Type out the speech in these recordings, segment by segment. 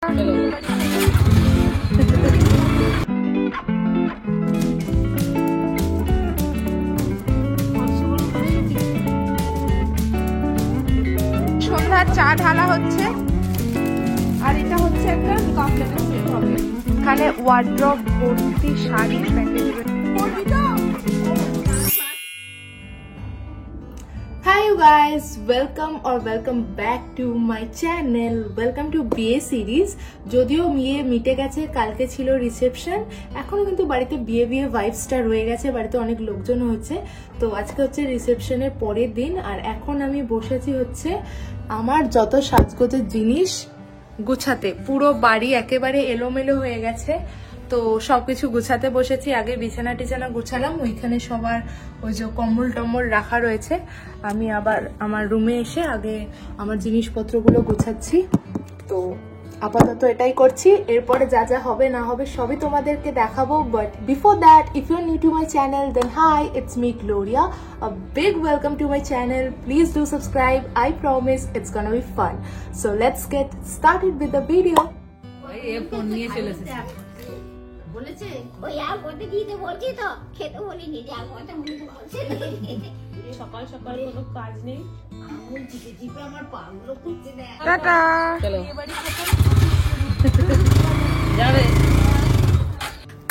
সন্ধ্যার চা ঢালা হচ্ছে, আর এটা হচ্ছে একটা কমপ্লেটের সেট হবে। এখানে ওয়ার্ড্রপ ভর্তি sari package. Hi you guys, welcome back to my channel. Welcome to BA series. যদিও বিয়ে মিটে গেছে, কালকে ছিল রিসেপশন, এখনো কিন্তু বাড়িতে বিয়ে ভাইবসটা রয়ে গেছে, বাড়িতে অনেক লোকজন হচ্ছে। তো আজকে হচ্ছে রিসেপশনের পরের দিন, আর এখন আমি বসেছি হচ্ছে আমার যত সাজগোজের জিনিস গুছাতে। পুরো বাড়ি একেবারে এলোমেলো হয়ে গেছে, তো সবকিছু গুছাতে বসেছি। আগে বিছানা টিছানা গুছালাম, ওইখানে সবার ওই যে কম্বল টম্বল রাখা রয়েছে। আমি আবার আমার রুমে এসে আগে আমার জিনিসপত্রগুলো গুছাচ্ছি। তো আপাতত এটাই করছি, এরপরে যা যা হবে না হবে সবই তোমাদেরকে দেখাবো। But before that, if you are new to my channel, then hi, it's me Gloria. A big welcome to my channel. Please do subscribe. I promise it's gonna be fun. So let's get started with the video. বলেছে ওই আর করতে দিতে বলছি তো, খেতে বলিনি, যে আর কথা বলছে। সকাল সকাল কোনো কাজ নেই, আমি জিপে জিপে আমার পাগুলো করতে দেয়। টাটা। চলো যাবে।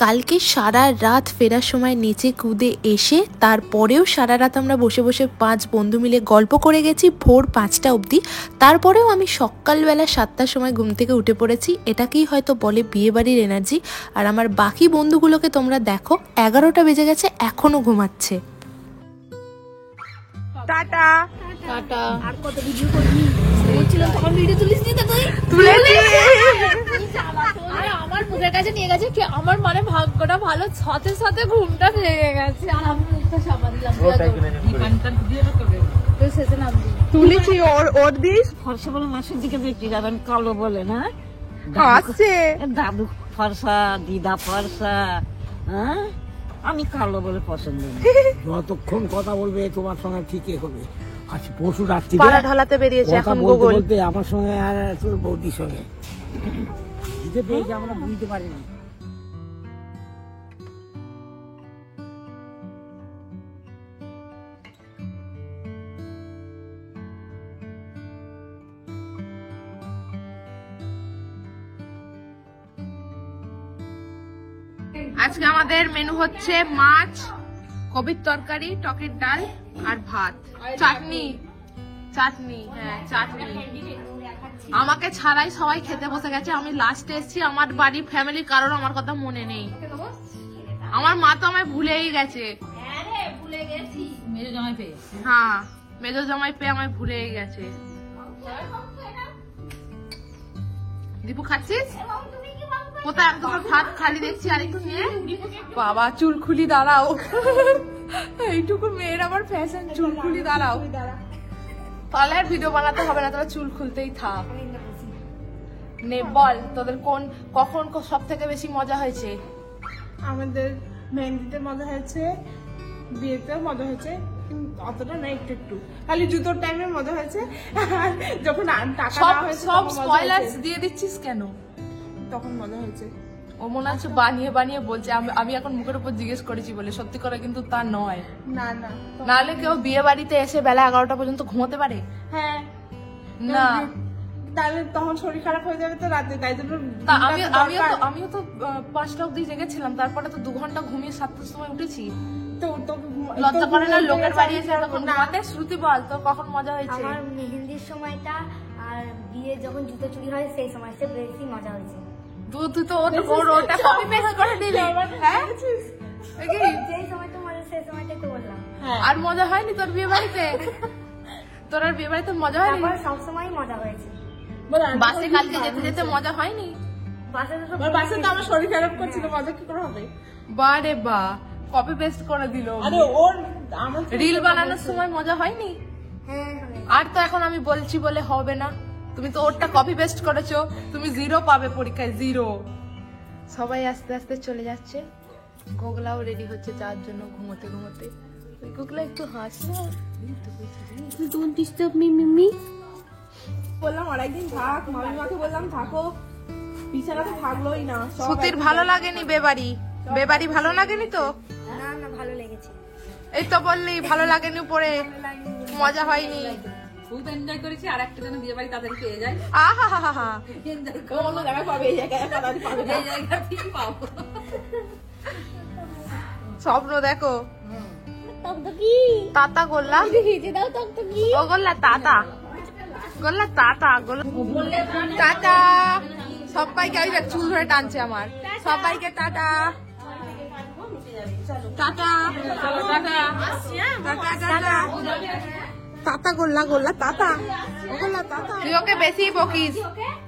কালকে সারা রাত ফেরার সময় নেচে কুদে এসে তারপরেও সারা রাত আমরা বসে বসে 5 বন্ধু মিলে গল্প করে গেছি ভোর 5টা অবধি। তারপরেও আমি সকালবেলা 7টার সময় ঘুম থেকে উঠে পড়েছি। এটাকেই হয়তো বলে বিয়েবাড়ির এনার্জি। আর আমার বাকি বন্ধুগুলোকে তোমরা দেখো, 11টা বেজে গেছে, এখনো ঘুমাচ্ছে। টাটা। টাটা। আর কত ভিডিও করবি বলছিলাম, তখন ভিডিও তুলিস নি তো? তুই তুলেছি। আর আমার মুখের কাছে নিয়ে গেছে কি, আমার মানে ভাগ্যটা ভালো, সাথে সাথে ঘুমটা ভেঙে গেছে। আর আমি মুখটা সামা দিলাম, তো শেষে নাম দিই তুলেছি ওর দিস। ফর্সা বলে মাসের দিকে দেখছি, যাবেন কালো বলে না, আসছে দাদু ফর্সা, দিদা ফর্সা, হ্যাঁ আমি কালো বলে পছন্দ না। যতক্ষণ কথা বলবে তোমার সঙ্গে ঠিকই হবে। আজ পরশু রাত্রি পাড়া ঢালাতে বেরিয়েছে এখন গুগল। বলতে আমার সঙ্গে আর তোর বৌদির সঙ্গে দিতে পেয়েছে, আমরা বুঝতে পারিনি। আজকে আমাদের মেনু হচ্ছে মাছ, কবির তরকারি, টকের ডাল আর ভাত, চাটনি। হ্যাঁ চাটনি। আমাকে ছাড়াই সবাই খেতে বসে গেছে, আমি লাস্টে এসেছি। আমার বাড়ি ফ্যামিলি কারোর আমার কথা মনে নেই, আমার মা তো আমায় ভুলেই গেছে। মেজো জামাই পেয়ে। হ্যাঁ, মেজো জামাই পেয়ে আমায় ভুলেই গেছে। দীপু খাচ্ছিস কোথায়? আমি তোমার ভাত খালি দেখছি, আর একটু নিয়ে। বাবা চুল খুলি দাঁড়াও, এইটুকু মেয়ের আবার ফ্যাশন, চুল খুলি দাঁড়াও। তাহলে আর ভিডিও বানাতে হবে না, তোরা চুল খুলতেই থাক। নে বল, তোদের কখন সব থেকে বেশি মজা হয়েছে? আমাদের মেহেন্দিতে মজা হয়েছে, বিয়েতেও মজা হয়েছে, কিন্তু অতটা না, একটু একটু খালি জুতোর টাইমে মজা হয়েছে। আর যখন টাকা দেওয়া হয়েছে সব তখন মজা স্পয়লার্স হয়েছে। দিয়ে দিচ্ছিস কেন? তখন মজা হয়েছে। ও মনে হচ্ছে বানিয়ে বানিয়ে বলছে। আমি এখন মুখের উপর জিজ্ঞেস করেছি বলে, সত্যি করে কিন্তু তা নয়। না না, নাহলে কেউ বিয়ে বাড়িতে এসে বেলা 11টা পর্যন্ত ঘুমোতে পারে? হ্যাঁ না, তাহলে তখন শরীর খারাপ হয়ে যাবে তো রাতে, তাই জন্য তা আমিও তো 5টা অব্দি জেগেছিলাম, তারপরে তো 2 ঘন্টা ঘুমিয়ে 7টার সময় উঠেছি। তো লজ্জা করে না লোকের বাড়ি এসে তখন ঘুমাতে? শ্রুতি বল, তোর কখন মজা হয়েছে? আমার মেহেন্দির সময়টা আর বিয়ে যখন জুতো চুরি হয় সেই সময়টা বেশি মজা হয়েছে। তুই তো ওটা কপি পেস্ট করে দিলি। হ্যাঁ, যেই সময়টা মজা সেই সময়টা তো বললাম। আর মজা হয়নি তোর বিয়ে বাড়িতে? তোর আর বিয়ে বাড়িতে মজা হয়নি? তারপর সবসময় মজা হয়েছে। বাসে কালকে যেতে যেতে মজা হয়নি? বাসে তো আমার শরীর খারাপ করছিল, মজা কি করে হবে? বারে বা, কপি পেস্ট করে দিল। আরে ওর আমার রিল বানানোর সময় মজা হয়নি? হ্যাঁ, আর তো এখন আমি বলছি বলে হবে না, তুমি তো ওরটা কপি পেস্ট করেছো, তুমি 0 পাবে পরীক্ষায়, 0। সবাই আস্তে আস্তে চলে যাচ্ছে, গোগলাও রেডি হচ্ছে যাওয়ার জন্য ঘুমোতে ঘুমোতে। গোগলা একটু হাসলো, বললাম আর একদিন থাক, মামিমাকে বললাম থাকো, বিছানাতে থাকলোই না। সব সুতির ভালো লাগেনি বেবাড়ি? বেবাড়ি ভালো লাগেনি তো? না না ভালো লেগেছে। এই তো বললি ভালো লাগেনি, পরে মজা হয়নি। খুব এনজয় করেছি, আর একটা যেন বিয়ে বাড়ি তাড়াতাড়ি পেয়ে যায়। আহা হা হা। অন্য জায়গায় পাবে, এই জায়গায় পাবে না। এই জায়গা ঠিক পাবো। স্বপ্ন দেখো। টকটকি তাতা গোল্লা, ভিজে দাও টকটকি। ও গোল্লা তাতা, গোল্লা তাতা, গোল্লা টাটা সবাইকে। আমি দেখ চুল ধরে টানছে আমার। সবাইকে tata tata tata tata tata. তাতা গোল্লা, গোল্লা তাতা, গোল্লা তাতা। তুই ওকে বেশি বকিস।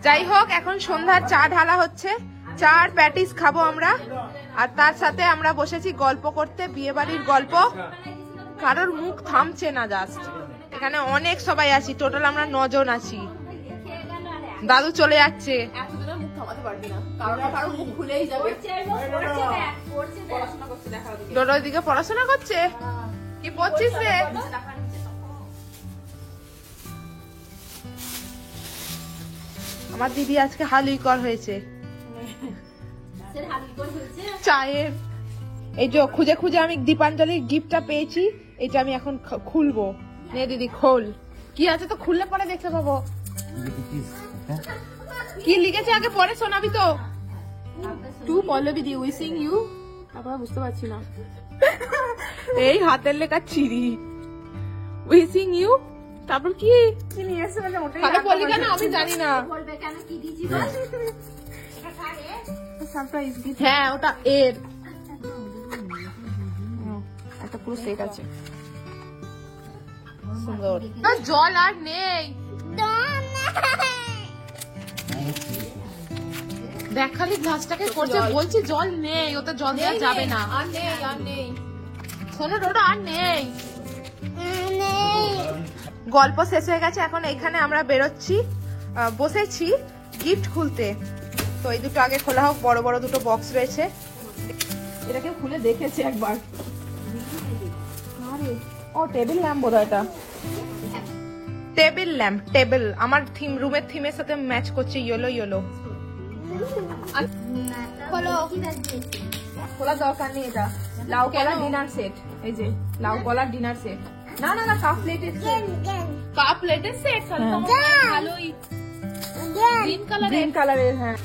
যাই হোক, এখন সন্ধ্যার চা ঢালা হচ্ছে। চা আর প্যাটিস খাবো আমরা, আর তার সাথে আমরা বসেছি গল্প করতে, বিয়ে বাড়ির গল্প। কারোর মুখ থামছে না, জাস্ট এখানে অনেক সবাই আছি, টোটাল আমরা 9 জন আছি। দাদু চলে যাচ্ছে। এতজনের মুখ থামাতে পারবি না, কারণ কারো মুখ খুলেই যাবে। ডোডোর দিকে পড়াশোনা করছে। কি পড়ছিস রে? আমার দিদি আজকে হালুইকর হয়েছে চায়ের। এই যে খুঁজে খুঁজে আমি দীপাঞ্জলির গিফটটা পেয়েছি, এটা আমি এখন খুলবো। নে দিদি খোল, কি আছে তো খুললে পরে দেখতে পাবো। কি লিখেছে আগে পরে শোনাবি তো। To Pallavi di wishing you, তারপর বুঝতে পারছি না। এই হাতের লেখা চিরি, উইসিং ইউ। তারপর কি নিয়ে এসে মানে ওটাই ভালো বললি কেন আমি জানি না। বলবে কেন কি দিয়েছি বল। Surprise gift. হ্যাঁ ওটা এর একটা পুরো সেট আছে। সুন্দর। জল আর নেই, দেখ খালি গ্লাসটাকে করছে, বলছি জল নেই, ওতে জল দেওয়া যাবে না। আর নেই, আর নেই। শোনো ওটা আর নেই। গল্প শেষ হয়ে গেছে, এখন এখানে আমরা বেরোচ্ছি, বসেছি গিফট খুলতে। তো এই দুটো আগে খোলা হোক, বড় বড় দুটো বক্স রয়েছে। এটাকে খুলে দেখেছি একবার। আরে ও টেবিল ল্যাম্প বোধহয় এটা। টেবিল ল্যাম্প, টেবিল আমার থিম, রুমের থিমের সাথে ম্যাচ করছে, ইয়েলো ইয়েলো। খোলো। খোলার দরকার নেই, এটা লাউ কলা ডিনার সেট। এই যে লাউ কলা ডিনার সেট। না না না, কাপ প্লেটের সেট। কাপ প্লেটের সেট ভালোই, গ্রিন কালারের। হ্যাঁ,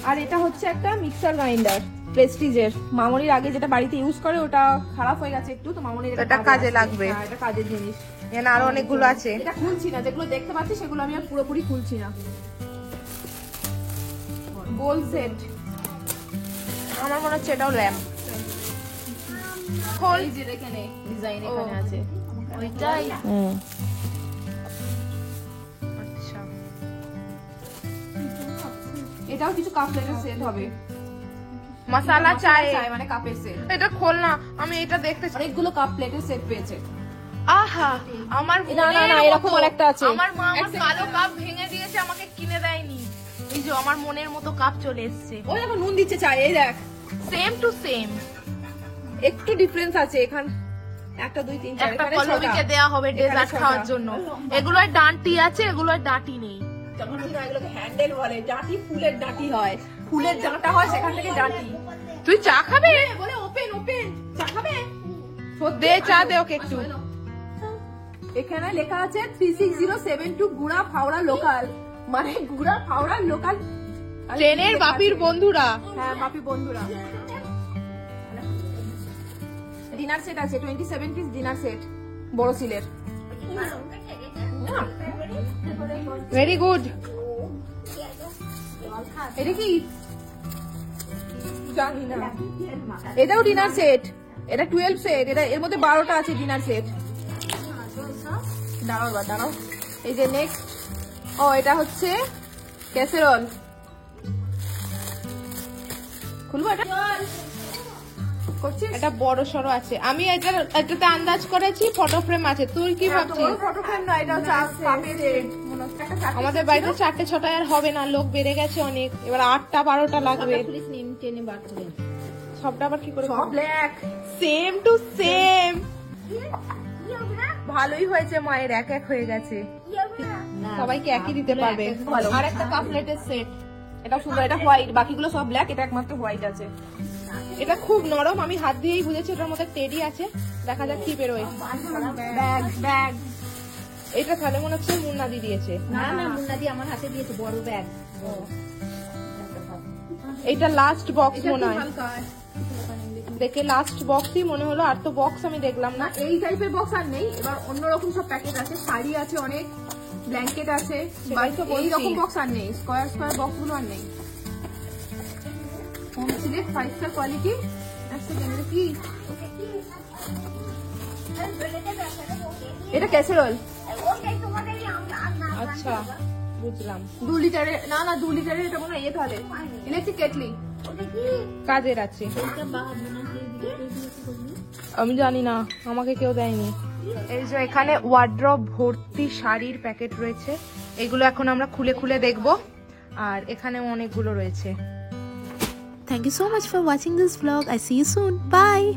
আর এটা হচ্ছে একটা মিক্সার গ্রাইন্ডার প্রেস্টিজের। মামনির আগে যেটা বাড়িতে ইউজ করে ওটা খারাপ হয়ে গেছে একটু, তো মামনির এটা কাজে লাগবে। হ্যাঁ, এটা কাজের জিনিস। এখানে আরো অনেকগুলো আছে। এটা খুলছি না, যেগুলো দেখতে পাচ্ছি সেগুলো আমি আর পুরোপুরি খুলছি না। গোল সেট, আমার মনে হচ্ছে এটাও ল্যাম্প। খোল। এই যে এখানে ডিজাইন এখানে আছে। ওইটাই। হুম, আচ্ছা এটাও কিছু কাপ প্লেটের সেট হবে। মশালা চায়, মানে কাপের সেট। এটা খোল না, আমি এটা দেখতে চাই। অনেকগুলো কাপ প্লেটের সেট পেয়েছে। আহা, আমার না, না, না, এরকম আরেকটা আছে। আমার মা আমার কালো কাপ ভেঙে দিয়েছে, আমাকে কিনে দেয়নি। এই যে আমার মনের মতো কাপ চলে এসেছে, ওই দেখো নুন দিচ্ছে চাই, এই দেখ সেম টু সেম। একটু ডিফারেন্স আছে এখানে। 1 2 3 4 একটা এখানে পল্লবীকে 6টা। দেয়া হবে ডেজার্ট ছটা। খাওয়ার জন্য। এগুলোর ডাঁটি আছে, এগুলোর ডাঁটি নেই। যখন না এগুলোকে হ্যান্ডেল বলে, ডাঁটি ফুলের ডাঁটি হয়, ফুলের ডাঁটা হয় সেখান থেকে ডাঁটি। তুই চা খাবে? বলে ওপেন ওপেন, চা খাবে? দে চা দে ওকে একটু। এখানে লেখা আছে 36072 গুড়া হাওড়া লোকাল, মানে গুড়া হাওড়া লোকাল ট্রেনের বাপির বন্ধুরা। হ্যাঁ, বাপি বন্ধুরা। ডিনার সেট আছে 27 পিস ডিনার সেট, বড় সিলের। Very good. এটা কি জানি না। এটাও ডিনার সেট, এটা 12 সেট, এটা এর মধ্যে 12টা আছে ডিনার সেট। দাঁড়াও এবার, দাঁড়াও। এই যে নেক্সট, ও এটা হচ্ছে ক্যাসেরল। খুলবো এটা? করছিস? এটা বড় সড়ো আছে। আমি এটাতে আন্দাজ করেছি ফটো ফ্রেম আছে। তুই কি ভাবছিস? ফটো ফ্রেম না, এটা হচ্ছে কাপের সেট। মনে হচ্ছে একটা চারটে আমাদের বাড়িতে 4টে 6টায় আর হবে না, লোক বেড়ে গেছে অনেক, এবার 8টা 12টা লাগবে। সবটা আবার কি করে? সব ব্ল্যাক। Same to same. ভালোই হয়েছে, মায়ের এক এক হয়ে গেছে, সবাইকে একই দিতে পারবে। আর একটা কাপ প্লেটের সেট, এটা সুন্দর, এটা হোয়াইট, বাকিগুলো সব ব্ল্যাক, এটা একমাত্র হোয়াইট আছে। এটা খুব নরম, আমি হাত দিয়েই বুঝেছি এটার মধ্যে টেডি আছে। দেখা যাক কি বেরোয়। ব্যাগ ব্যাগ এটা তাহলে মনে হচ্ছে মুন্নাদি দিয়েছে। না না, মুন্নাদি আমার হাতে দিয়েছে বড় ব্যাগ। এটা লাস্ট বক্স মনে হয়, দেখে লাস্ট বক্সই মনে হলো, আর তো বক্স আমি দেখলাম না। এই টাইপের বক্স আর নেই, এবার অন্যরকম সব প্যাকেট আছে, শাড়ি আছে অনেক, ব্ল্যাঙ্কেট আছে, এইরকম বক্স আর নেই, স্কোয়ার স্কোয়ার বক্স গুলো আর নেই। Home select 5 star quality. কি এটা ক্যাসেরোল? আচ্ছা বুঝলাম। 2 লিটারের, না না 2 লিটারের, এটা কোনো ইয়ে তাহলে ইলেকট্রিক কেটলি কাজের আছে, আমি জানি না, আমাকে কেউ দেয়নি। এই যে এখানে ওয়ার্ড্রব ভর্তি শাড়ির প্যাকেট রয়েছে, এগুলো এখন আমরা খুলে খুলে দেখবো, আর এখানেও অনেকগুলো রয়েছে। Thank you so much for watching this vlog. I see you soon. Bye.